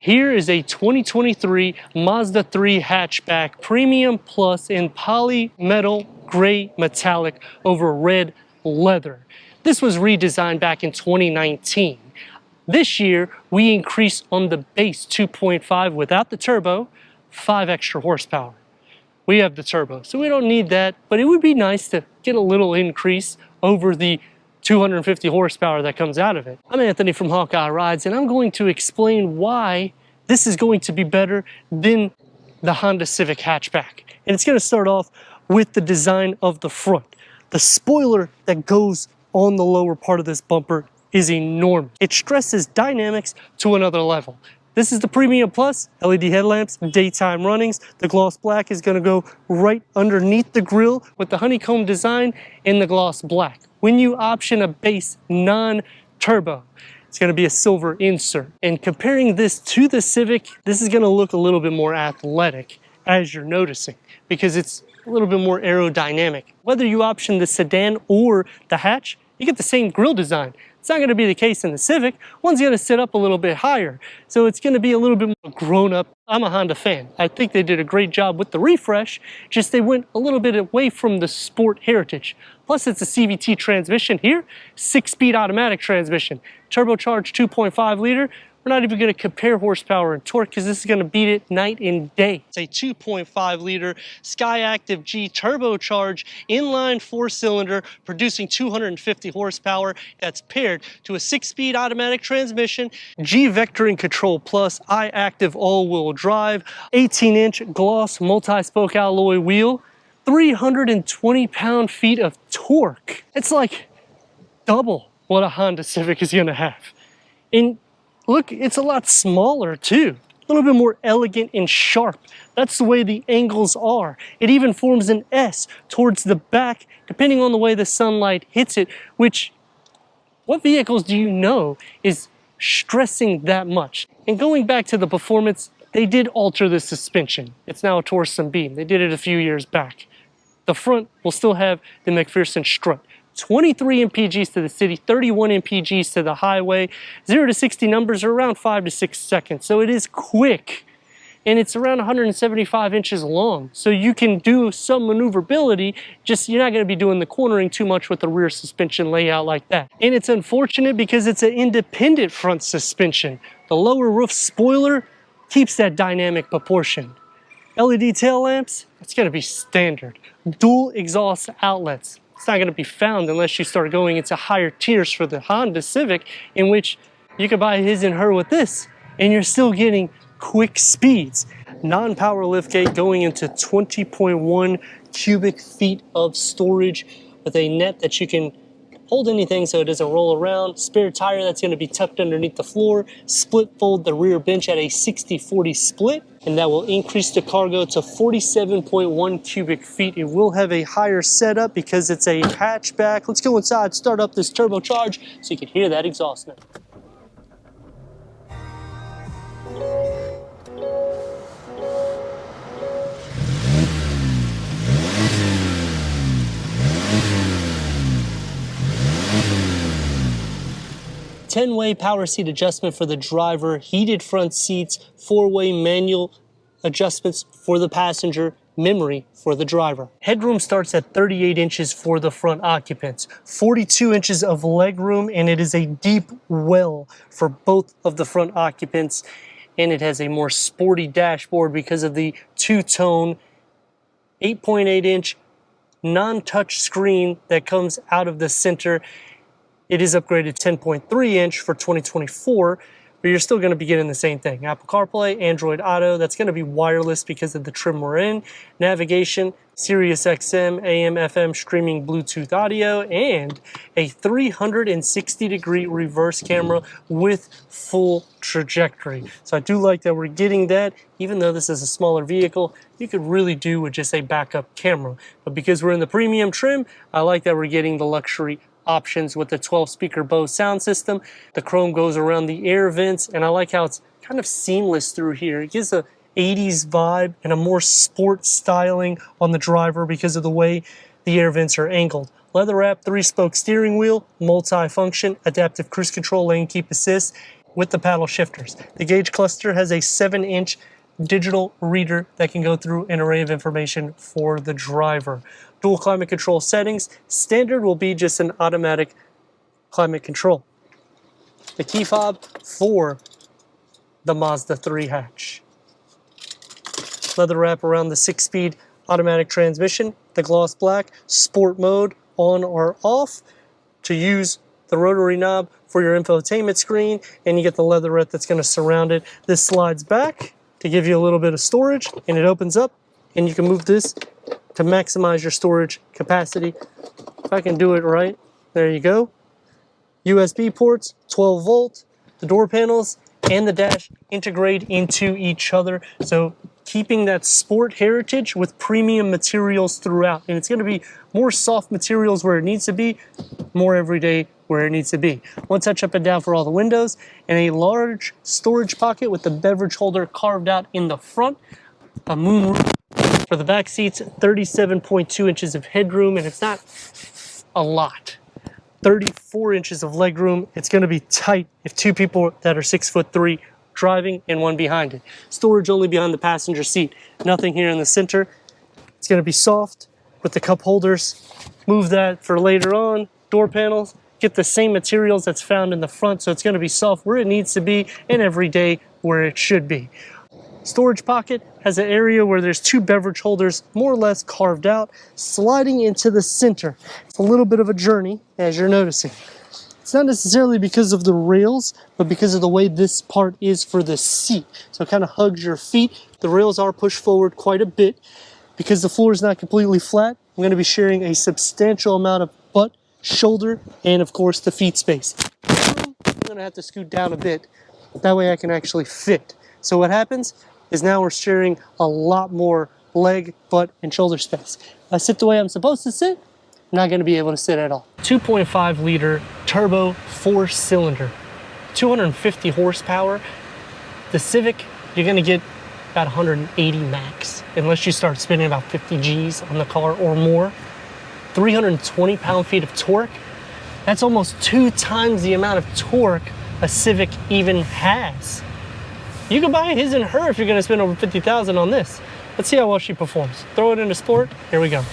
Here is a 2023 Mazda 3 Hatchback Premium Plus in poly metal gray metallic over red leather. This was redesigned back in 2019. This year, we increased on the base 2.5 without the turbo, 5 extra horsepower. We have the turbo, so we don't need that, but it would be nice to get a little increase over the 250 horsepower that comes out of it. I'm Anthony from Hawkeye Rides, and I'm going to explain why this is going to be better than the Honda Civic hatchback. And it's going to start off with the design of the front. The spoiler that goes on the lower part of this bumper is enormous. It stresses dynamics to another level. This is the Premium Plus, LED headlamps, daytime runnings. The gloss black is going to go right underneath the grille with the honeycomb design in the gloss black. When you option a base non-turbo, it's going to be a silver insert. And comparing this to the Civic, this is going to look a little bit more athletic, as you're noticing, because it's a little bit more aerodynamic. Whether you option the sedan or the hatch, you get the same grille design. It's not going to be the case in the Civic. One's going to sit up a little bit higher, so it's going to be a little bit more grown up. I'm a Honda fan. I think they did a great job with the refresh, just they went a little bit away from the sport heritage. Plus, it's a CVT transmission here, 6-speed automatic transmission, turbocharged 2.5 liter. We're not even going to compare horsepower and torque because this is going to beat it night and day. It's a 2.5 liter Skyactiv G turbocharged inline 4-cylinder producing 250 horsepower that's paired to a 6-speed automatic transmission, G Vectoring Control Plus iActive all-wheel drive, 18-inch gloss multi-spoke alloy wheel, 320 pound-feet of torque. It's like double what a Honda Civic is going to have. And look, it's a lot smaller too. A little bit more elegant and sharp. That's the way the angles are. It even forms an S towards the back, depending on the way the sunlight hits it, which, what vehicles do you know is stressing that much? And going back to the performance, they did alter the suspension. It's now a torsion beam. They did it a few years back. The front will still have the McPherson strut. 23 mpgs to the city, 31 mpgs to the highway. 0 to 60 numbers are around 5 to 6 seconds, so it is quick. And it's around 175 inches long, so you can do some maneuverability, just you're not going to be doing the cornering too much with the rear suspension layout like that. And it's unfortunate because it's an independent front suspension. The lower roof spoiler keeps that dynamic proportion. LED tail lamps, it's going to be standard. Dual exhaust outlets. It's not going to be found unless you start going into higher tiers for the Honda Civic, in which you could buy his and her with this, and you're still getting quick speeds. Non-power liftgate going into 20.1 cubic feet of storage with a net that you can hold anything so it doesn't roll around. Spare tire that's going to be tucked underneath the floor. Split fold the rear bench at a 60-40 split, and that will increase the cargo to 47.1 cubic feet. It will have a higher setup because it's a hatchback. Let's go inside, start up this turbocharge so you can hear that exhaust note. Ten-way power seat adjustment for the driver, heated front seats, 4-way manual adjustments for the passenger, memory for the driver. Headroom starts at 38 inches for the front occupants, 42 inches of legroom, and it is a deep well for both of the front occupants, and it has a more sporty dashboard because of the two-tone 8.8-inch non-touch screen that comes out of the center. It is upgraded 10.3 inch for 2024, but you're still going to be getting the same thing. Apple CarPlay, Android Auto, that's going to be wireless because of the trim we're in. Navigation, Sirius XM, AM, FM, streaming Bluetooth audio, and a 360-degree reverse camera with full trajectory. So I do like that we're getting that. Even though this is a smaller vehicle, you could really do with just a backup camera. But because we're in the premium trim, I like that we're getting the luxury options with the 12-speaker Bose sound system. The chrome goes around the air vents, and I like how it's kind of seamless through here. It gives a 80s vibe and a more sport styling on the driver because of the way the air vents are angled. Leather wrap 3-spoke steering wheel, multi-function, adaptive cruise control, lane keep assist, with the paddle shifters. The gauge cluster has a 7-inch digital reader that can go through an array of information for the driver. Dual climate control settings. Standard will be just an automatic climate control. The key fob for the Mazda 3 hatch. Leather wrap around the 6-speed automatic transmission. The gloss black. Sport mode, on or off. To use the rotary knob for your infotainment screen, and you get the leatherette that's going to surround it. This slides back to give you a little bit of storage, and it opens up, and you can move this to maximize your storage capacity. If I can do it right, there you go. USB ports, 12 volt, the door panels and the dash integrate into each other. So keeping that sport heritage with premium materials throughout. And it's going to be more soft materials where it needs to be, more everyday where it needs to be. One touch up and down for all the windows, and a large storage pocket with the beverage holder carved out in the front. A moonroof for the back seats, 37.2 inches of headroom, and it's not a lot. 34 inches of legroom. It's going to be tight if two people that are 6'3" driving and one behind it. Storage only behind the passenger seat. Nothing here in the center. It's going to be soft with the cup holders. Move that for later on. Door panels. Get the same materials that's found in the front, so it's going to be soft where it needs to be and everyday where it should be. Storage pocket has an area where there's two beverage holders more or less carved out, sliding into the center. It's a little bit of a journey, as you're noticing. It's not necessarily because of the rails, but because of the way this part is for the seat. So it kind of hugs your feet. The rails are pushed forward quite a bit. Because the floor is not completely flat, I'm going to be sharing a substantial amount of butt, shoulder, and of course the feet space. I'm going to have to scoot down a bit. That way I can actually fit. So what happens is now we're sharing a lot more leg, butt, and shoulder space. If I sit the way I'm supposed to sit, I'm not going to be able to sit at all. 2.5 liter turbo 4-cylinder, 250 horsepower. The Civic, you're going to get about 180 max, unless you start spinning about 50 G's on the car or more. 320 pound-feet of torque. That's almost 2 times the amount of torque a Civic even has. You can buy his and her if you're going to spend over $50,000 on this. Let's see how well she performs. Throw it into sport. Here we go.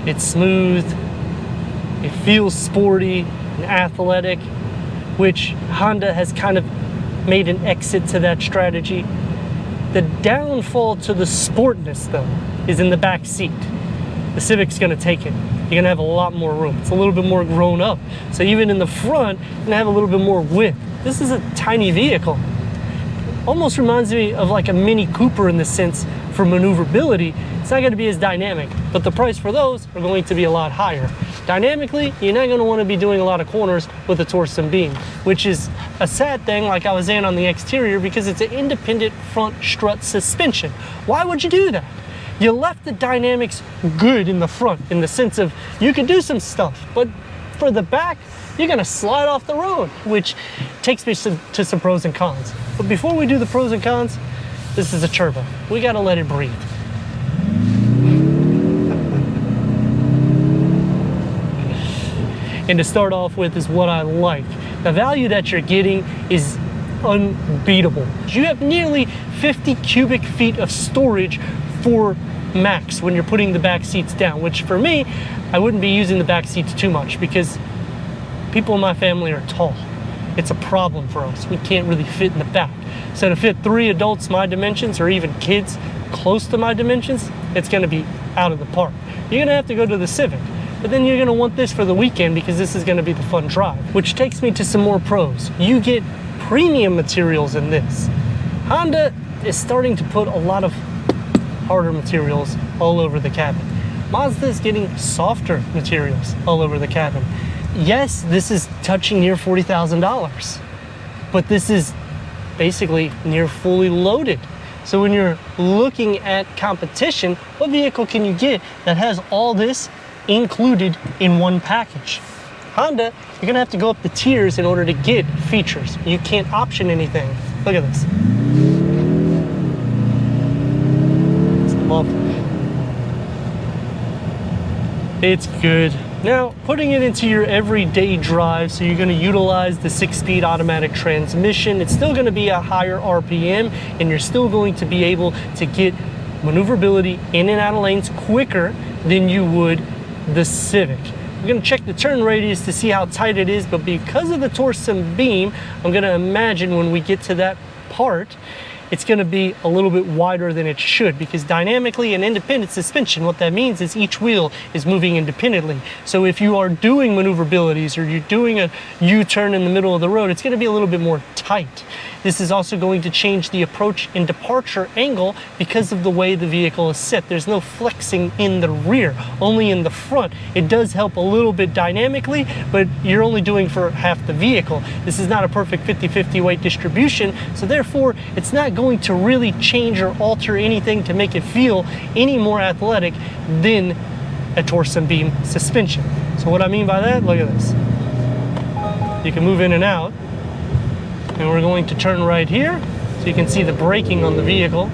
It's smooth. It feels sporty and athletic, which Honda has kind of made an exit to that strategy. The downfall to the sportness, though, is in the back seat. The Civic's going to take it. You're going to have a lot more room. It's a little bit more grown up. So even in the front, you're going to have a little bit more width. This is a tiny vehicle. Almost reminds me of like a Mini Cooper in the sense for maneuverability. It's not going to be as dynamic, but the price for those are going to be a lot higher. Dynamically, you're not going to want to be doing a lot of corners with a torsion beam, which is a sad thing, like I was saying on the exterior, because it's an independent front strut suspension. Why would you do that? You left the dynamics good in the front, in the sense of you can do some stuff, but for the back, you're going to slide off the road, which takes me to some pros and cons. But before we do the pros and cons, this is a turbo. We got to let it breathe. And to start off with is what I like. The value that you're getting is unbeatable. You have nearly 50 cubic feet of storage for max when you're putting the back seats down, which for me, I wouldn't be using the back seats too much because people in my family are tall. It's a problem for us. We can't really fit in the back. So to fit 3 adults my dimensions, or even kids close to my dimensions, it's gonna be out of the park. You're gonna have to go to the Civic. But then you're gonna want this for the weekend because this is gonna be the fun drive. Which takes me to some more pros. You get premium materials in this. Honda is starting to put a lot of harder materials all over the cabin. Mazda is getting softer materials all over the cabin. Yes, this is touching near $40,000, but this is basically near fully loaded. So when you're looking at competition, what vehicle can you get that has all this included in one package? Honda, you're gonna have to go up the tiers in order to get features. You can't option anything. Look at this. It's lovely. It's good. Now, putting it into your everyday drive, so you're going to utilize the 6-speed automatic transmission. It's still going to be a higher RPM, and you're still going to be able to get maneuverability in and out of lanes quicker than you would the Civic. We're going to check the turn radius to see how tight it is, but because of the torsion beam, I'm going to imagine when we get to that part, it's going to be a little bit wider than it should, because dynamically and independent suspension, what that means is each wheel is moving independently. So if you are doing maneuverabilities or you're doing a U-turn in the middle of the road, it's going to be a little bit more tight. This is also going to change the approach and departure angle because of the way the vehicle is set. There's no flexing in the rear, only in the front. It does help a little bit dynamically, but you're only doing for half the vehicle. This is not a perfect 50-50 weight distribution, so therefore it's not going to really change or alter anything to make it feel any more athletic than a torsion beam suspension. So what I mean by that, look at this. You can move in and out. And we're going to turn right here so you can see the braking on the vehicle.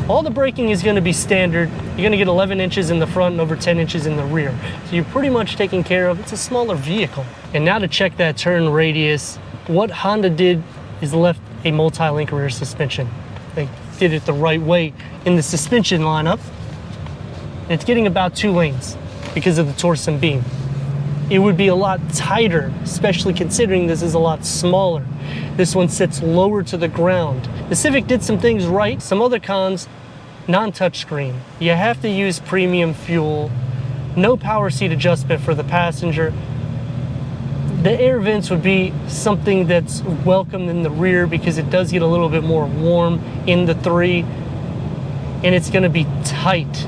All the braking is going to be standard. You're going to get 11 inches in the front and over 10 inches in the rear. So you're pretty much taken care of. It's a smaller vehicle. And now to check that turn radius, what Honda did is left a multi-link rear suspension. They did it the right way in the suspension lineup. And it's getting about 2 lanes because of the torsion beam. It would be a lot tighter, especially considering this is a lot smaller. This one sits lower to the ground. The Civic did some things right. Some other cons, non-touchscreen. You have to use premium fuel. No power seat adjustment for the passenger. The air vents would be something that's welcome in the rear because it does get a little bit more warm in the 3. And it's gonna be tight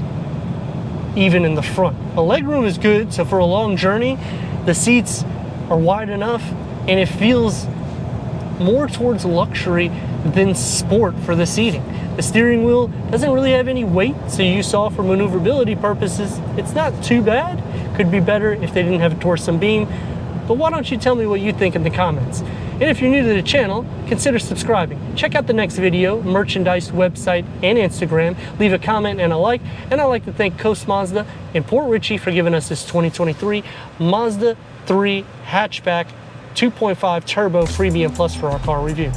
even in the front. The legroom is good, so for a long journey, the seats are wide enough and it feels more towards luxury than sport for the seating. The steering wheel doesn't really have any weight, so you saw for maneuverability purposes, it's not too bad. Could be better if they didn't have a torsion beam, but why don't you tell me what you think in the comments? And if you're new to the channel, consider subscribing. Check out the next video, merchandise, website, and Instagram. Leave a comment and a like. And I'd like to thank Coast Mazda in Port Richey for giving us this 2023 Mazda 3 Hatchback 2.5 Turbo Premium Plus for our car review.